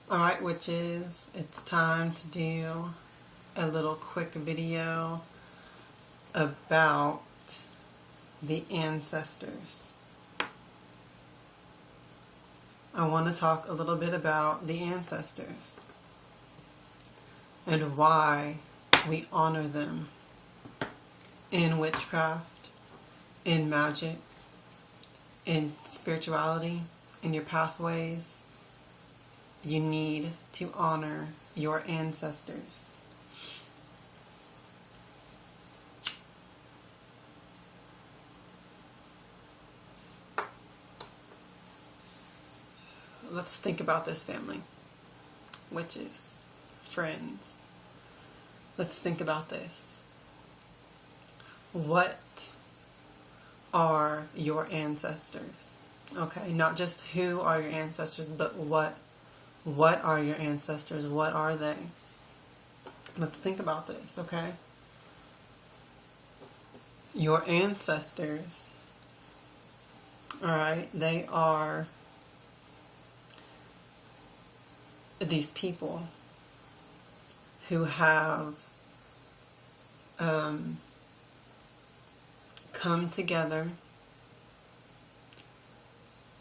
Alright, witches, it's time to do a little quick video about the ancestors. I want to talk a little bit about the ancestors and why we honor them in witchcraft, in magic, in spirituality, in your pathways. You need to honor your ancestors. Let's think about this, family. Witches, friends. Let's think about this. What are your ancestors? Okay, not just who are your ancestors, but what are your ancestors? What are they? Let's think about this, okay? Your ancestors, alright, they are these people who have come together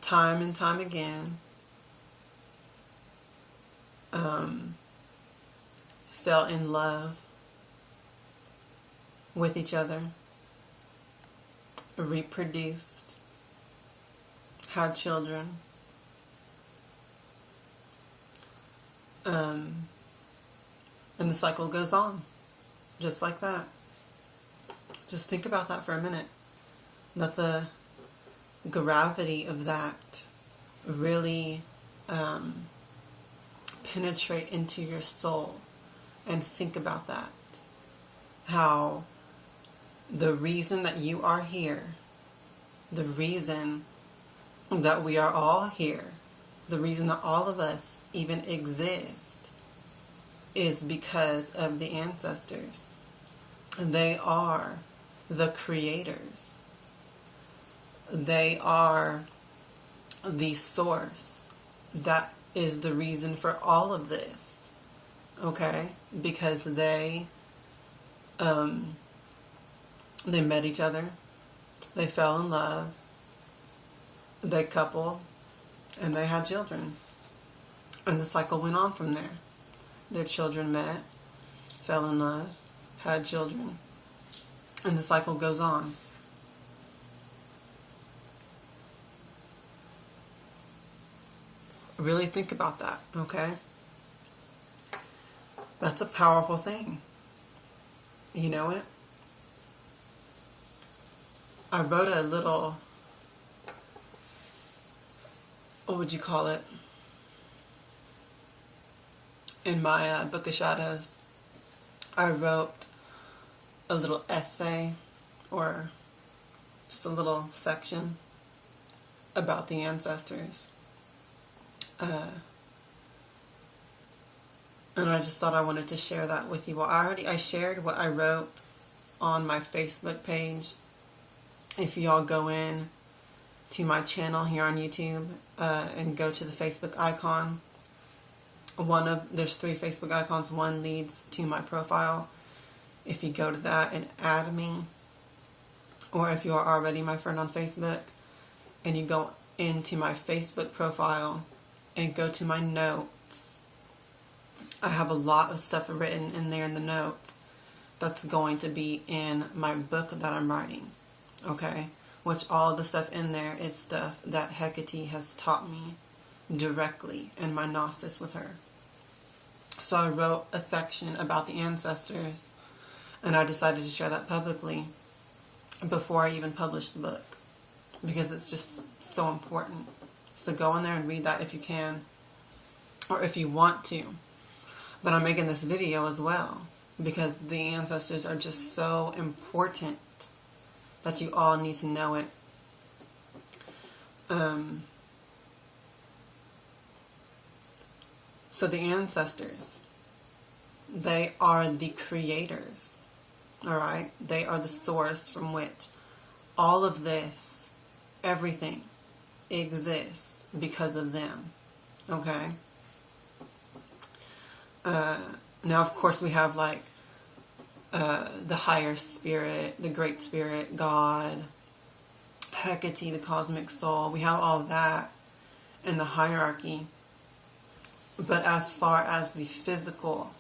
time and time again, fell in love with each other, reproduced, had children, and the cycle goes on, just like that. Just think about that for a minute. Let the gravity of that really penetrate into your soul, and think about that. How the reason that you are here, the reason that we are all here, the reason that all of us even exist is because of the ancestors. They are the creators. They are the source. That is the reason for all of this. Okay? Because they met each other. They fell in love. They coupled. And they had children. And the cycle went on from there. Their children met, fell in love, had children, and the cycle goes on. Really think about that, okay? That's a powerful thing. You know it? I wrote a little, what would you call it? In my Book of Shadows, I wrote a little essay, or just a little section about the ancestors. And I just thought I wanted to share that with you. Well, I shared what I wrote on my Facebook page. If y'all go in to my channel here on YouTube and go to the Facebook icon, there's 3 Facebook icons. One leads to my profile. If you go to that and add me, or if you are already my friend on Facebook and you go into my Facebook profile and go to my notes, I have a lot of stuff written in there in the notes that's going to be in my book that I'm writing. Okay? Which all the stuff in there is stuff that Hecate has taught me directly in my gnosis with her. So I wrote a section about the ancestors, and I decided to share that publicly before I even published the book, because it's just so important. So go in there and read that if you can, or if you want to. But I'm making this video as well because the ancestors are just so important that you all need to know it. So the ancestors, they are the creators, alright? They are the source from which all of this, everything, exists because of them, okay? Now, of course, we have like the higher spirit, the great spirit, God, Hecate, the cosmic soul. We have all that in the hierarchy. But as far as the physical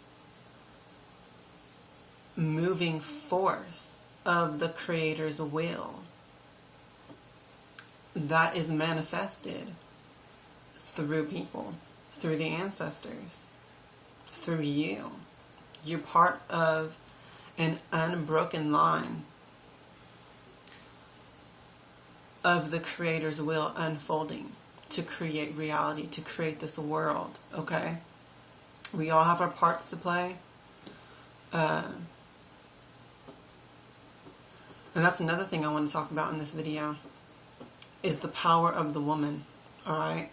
moving force of the Creator's will, that is manifested through people, through the ancestors, through you. You're part of an unbroken line of the Creator's will unfolding to create reality, to create this world, okay? We all have our parts to play. And that's another thing I want to talk about in this video, is the power of the woman, alright?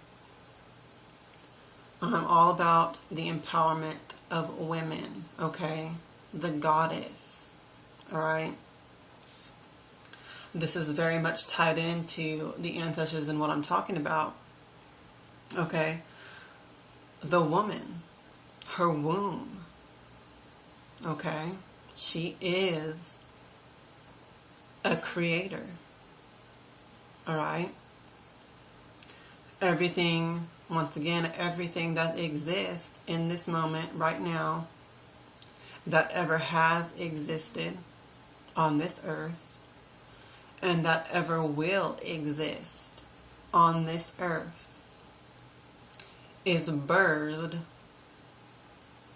I'm all about the empowerment of women, okay? The goddess, alright? This is very much tied into the ancestors and what I'm talking about, okay? The woman, her womb, okay? She is a creator, alright? Everything, once again, everything that exists in this moment right now, that ever has existed on this earth, and that ever will exist on this earth, is birthed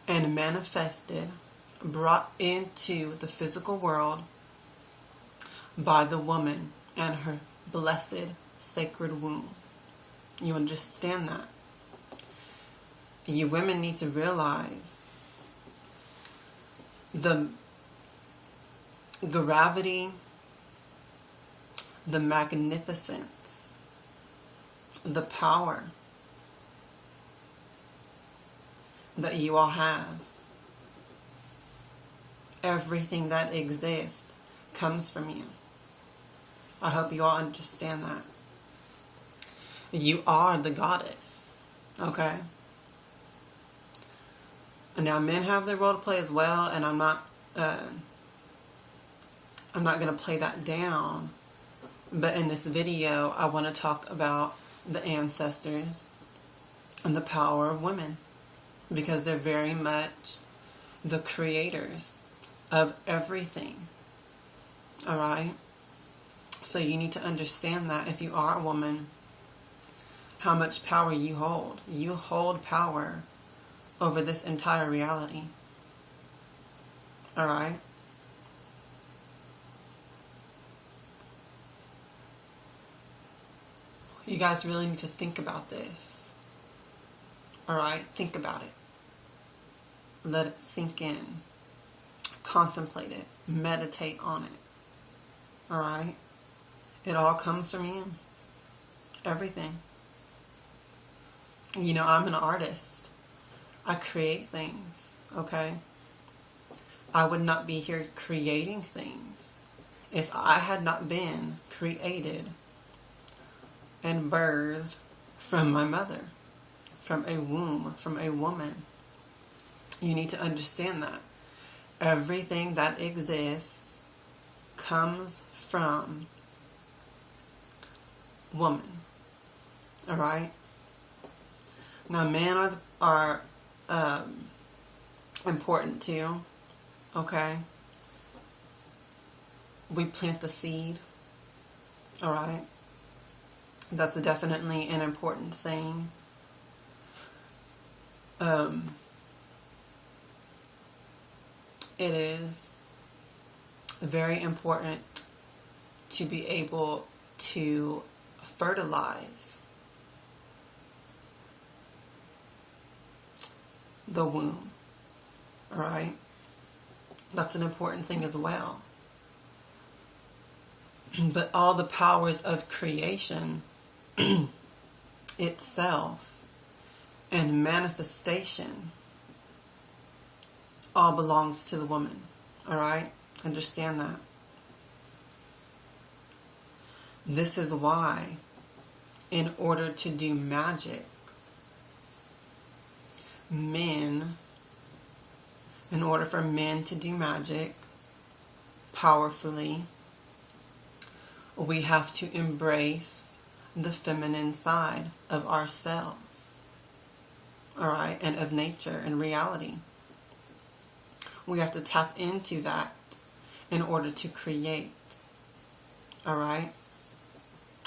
and manifested, brought into the physical world by the woman and her blessed sacred womb. You understand that? You women need to realize the gravity, the magnificence, the power that you all have. Everything that exists comes from you. I hope you all understand that. You are the goddess, okay? And now men have their role to play as well, and I'm not going to play that down. But in this video, I want to talk about the ancestors and the power of women, because they're very much the creators of everything. Alright? So you need to understand that if you are a woman, how much power you hold. You hold power over this entire reality. Alright? You guys really need to think about this. Alright? Think about it. Let it sink in. Contemplate it. Meditate on it. Alright? It all comes from you. Everything. You know, I'm an artist. I create things. Okay? I would not be here creating things if I had not been created and birthed from my mother, from a womb, from a woman. You need to understand that. Everything that exists comes from woman. Alright? Now, men are important too. Okay? We plant the seed. Alright? That's definitely an important thing. It is very important to be able to fertilize the womb. Alright? That's an important thing as well. But all the powers of creation itself and manifestation all belongs to the woman. Alright? Understand that. This is why, in order to do magic, men In order for men to do magic powerfully, we have to embrace the feminine side of ourselves, all right, and of nature and reality. We have to tap into that in order to create, all right,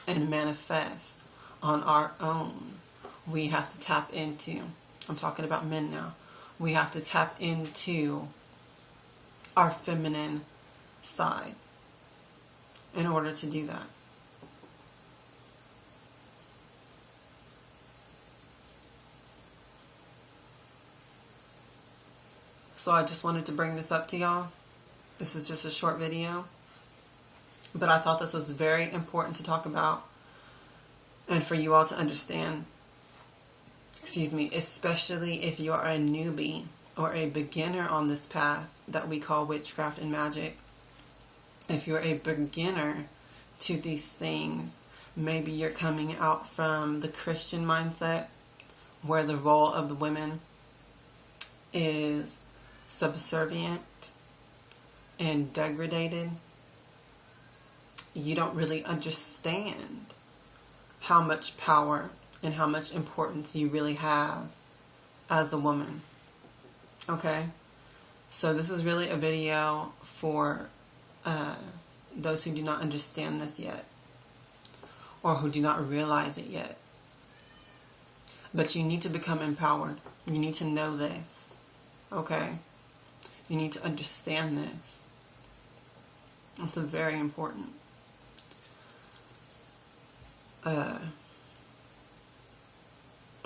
and manifest on our own. We have to tap into, I'm talking about men now, we have to tap into our feminine side in order to do that. So I just wanted to bring this up to y'all. This is just a short video, but I thought this was very important to talk about and for you all to understand. Excuse me, especially if you are a newbie or a beginner on this path that we call witchcraft and magic. If you're a beginner to these things, maybe you're coming out from the Christian mindset where the role of the women is subservient and degraded. You don't really understand how much power and how much importance you really have as a woman. Okay? So this is really a video for those who do not understand this yet, or who do not realize it yet. But you need to become empowered. You need to know this. Okay? You need to understand this. It's very important.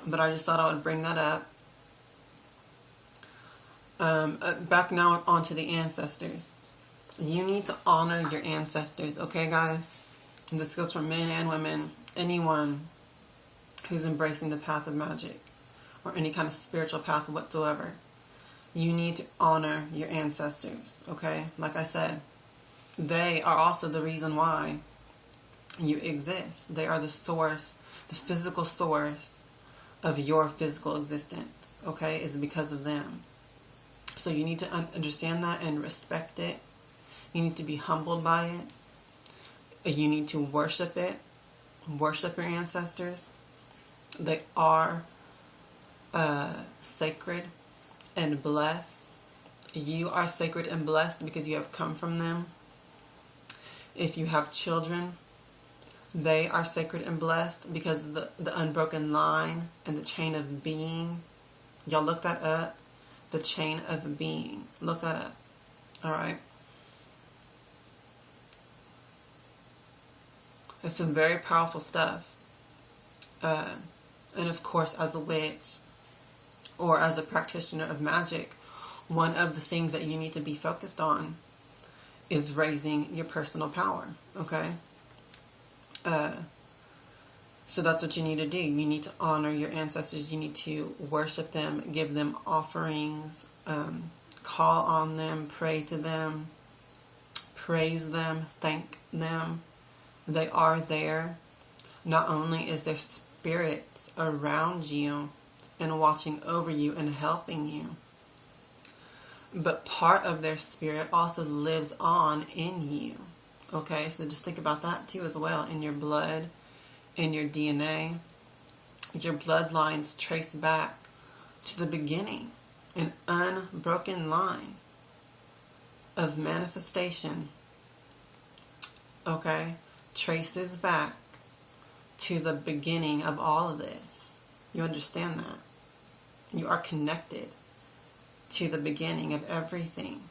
But I just thought I would bring that up. Back now onto the ancestors. You need to honor your ancestors, okay, guys? And this goes for men and women, anyone who's embracing the path of magic or any kind of spiritual path whatsoever. You need to honor your ancestors, okay? Like I said, they are also the reason why you exist. They are the source, the physical source of your physical existence, okay? Is because of them. So you need to understand that and respect it. You need to be humbled by it. You need to worship it. Worship your ancestors. They are sacred and blessed. You are sacred and blessed because you have come from them. If you have children, they are sacred and blessed because the unbroken line and the chain of being. Y'all look that up. The chain of being. Look that up. Alright? It's some very powerful stuff. And of course, as a witch or as a practitioner of magic, one of the things that you need to be focused on is raising your personal power. Okay? So that's what you need to do. You need to honor your ancestors. You need to worship them, give them offerings, call on them, pray to them, praise them, thank them. They are there. Not only is there spirits around you and watching over you and helping you, but part of their spirit also lives on in you. Okay, so just think about that too as well. In your blood, in your DNA, your bloodlines trace back to the beginning. An unbroken line of manifestation, okay, traces back to the beginning of all of this. You understand that? You are connected to the beginning of everything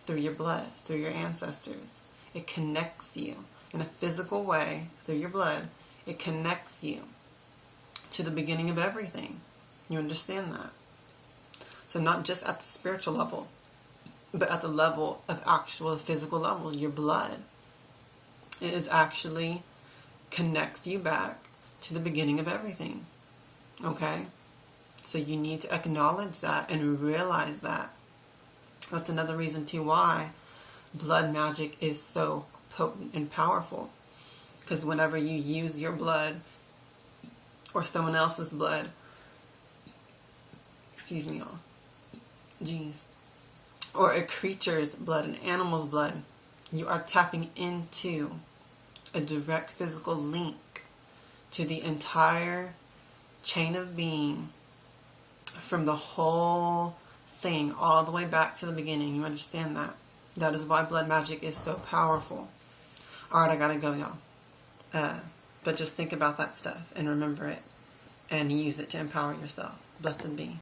through your blood, through your ancestors. It connects you in a physical way through your blood. It connects you to the beginning of everything. You understand that? So not just at the spiritual level, but at the level of actual physical level, your blood. It is actually connects you back to the beginning of everything. Okay? So you need to acknowledge that and realize that. That's another reason too why blood magic is so potent and powerful. Because whenever you use your blood or someone else's blood, excuse me y'all, Jeez. Or a creature's blood, an animal's blood. You are tapping into a direct physical link to the entire chain of being, from the whole thing all the way back to the beginning. You understand that? That is why blood magic is so powerful. Alright, I gotta go, y'all. But just think about that stuff and remember it and use it to empower yourself. Blessed be.